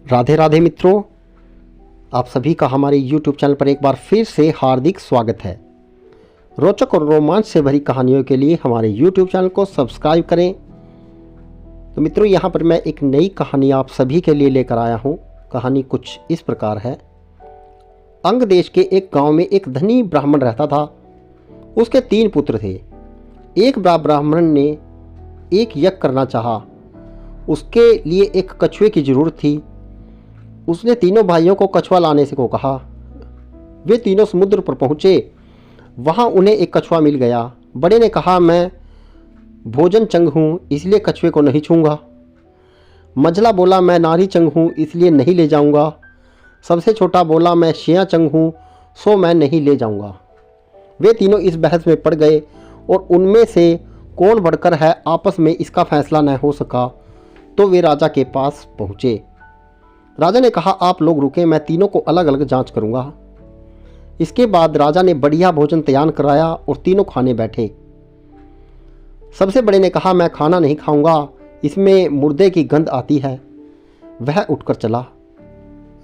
राधे राधे मित्रों, आप सभी का हमारे YouTube चैनल पर एक बार फिर से हार्दिक स्वागत है। रोचक और रोमांच से भरी कहानियों के लिए हमारे YouTube चैनल को सब्सक्राइब करें। तो मित्रों, यहाँ पर मैं एक नई कहानी आप सभी के लिए लेकर आया हूँ। कहानी कुछ इस प्रकार है। अंग देश के एक गांव में एक धनी ब्राह्मण रहता था। उसके 3 पुत्र थे। एक ब्राह्मण ने एक यज्ञ करना चाहा। उसके लिए एक कछुए की ज़रूरत थी। उसने तीनों भाइयों को कछुआ लाने से को कहा। वे तीनों समुद्र पर पहुँचे। वहाँ उन्हें एक कछुआ मिल गया। बड़े ने कहा, मैं भोजन चंग हूँ इसलिए कछुए को नहीं छूँगा। मझला बोला, मैं नारी चंग हूँ इसलिए नहीं ले जाऊँगा। सबसे छोटा बोला, मैं शिया चंग हूँ सो मैं नहीं ले जाऊँगा। वे तीनों इस बहस में पड़ गए और उनमें से कौन बढ़कर है आपस में इसका फैसला न हो सका। तो वे राजा के पास पहुँचे। राजा ने कहा, आप लोग रुके, मैं तीनों को अलग अलग जांच करूंगा। इसके बाद राजा ने बढ़िया भोजन तैयार कराया और तीनों खाने बैठे। सबसे बड़े ने कहा, मैं खाना नहीं खाऊंगा, इसमें मुर्दे की गंध आती है। वह उठकर चला।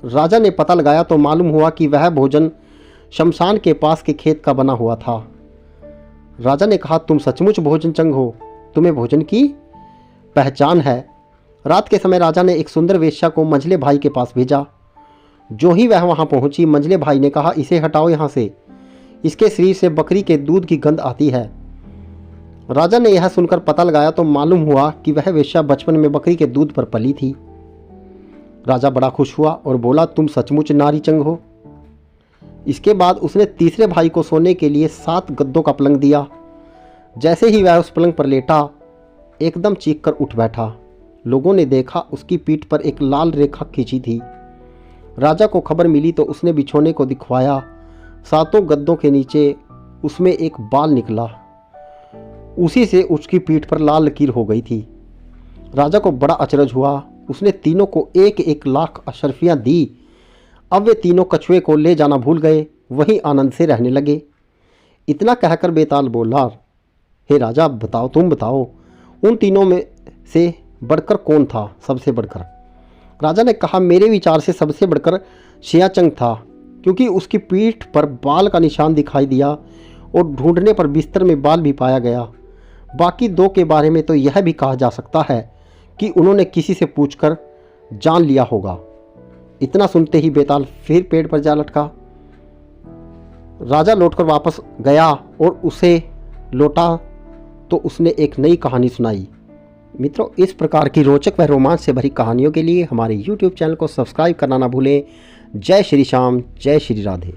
राजा ने पता लगाया तो मालूम हुआ कि वह भोजन शमशान के पास के खेत का बना हुआ था। राजा ने कहा, तुम सचमुच भोजन चंग हो, तुम्हें भोजन की पहचान है। रात के समय राजा ने एक सुंदर वेश्या को मंझले भाई के पास भेजा। जो ही वह वहां पहुंची, मंझले भाई ने कहा, इसे हटाओ यहाँ से, इसके शरीर से बकरी के दूध की गंध आती है। राजा ने यह सुनकर पता लगाया तो मालूम हुआ कि वह वेश्या बचपन में बकरी के दूध पर पली थी। राजा बड़ा खुश हुआ और बोला, तुम सचमुच नारी चंग हो। इसके बाद उसने तीसरे भाई को सोने के लिए 7 गद्दों का पलंग दिया। जैसे ही वह उस पलंग पर लेटा, एकदम चीख कर उठ बैठा। लोगों ने देखा उसकी पीठ पर एक लाल रेखा खींची थी। राजा को खबर मिली तो उसने बिछोने को दिखवाया। 7 गद्दों के नीचे उसमें एक बाल निकला। उसी से उसकी पीठ पर लाल लकीर हो गई थी। राजा को बड़ा अचरज हुआ। उसने तीनों को 1-1 लाख अशर्फियाँ दी। अब वे तीनों कछुए को ले जाना भूल गए, वहीं आनंद से रहने लगे। इतना कहकर बेताल बोला, हे राजा, बताओ, तुम बताओ, उन तीनों में से बढ़कर कौन था सबसे बढ़कर? राजा ने कहा, मेरे विचार से सबसे बढ़कर शियाचंग था, क्योंकि उसकी पीठ पर बाल का निशान दिखाई दिया और ढूंढने पर बिस्तर में बाल भी पाया गया। बाकी 2 के बारे में तो यह भी कहा जा सकता है कि उन्होंने किसी से पूछकर जान लिया होगा। इतना सुनते ही बेताल फिर पेड़ पर जा लटका। राजा लौटकर वापस गया और उसे लौटा तो उसने एक नई कहानी सुनाई। मित्रों, इस प्रकार की रोचक व रोमांच से भरी कहानियों के लिए हमारे YouTube चैनल को सब्सक्राइब करना ना भूलें। जय श्री श्याम, जय श्री राधे।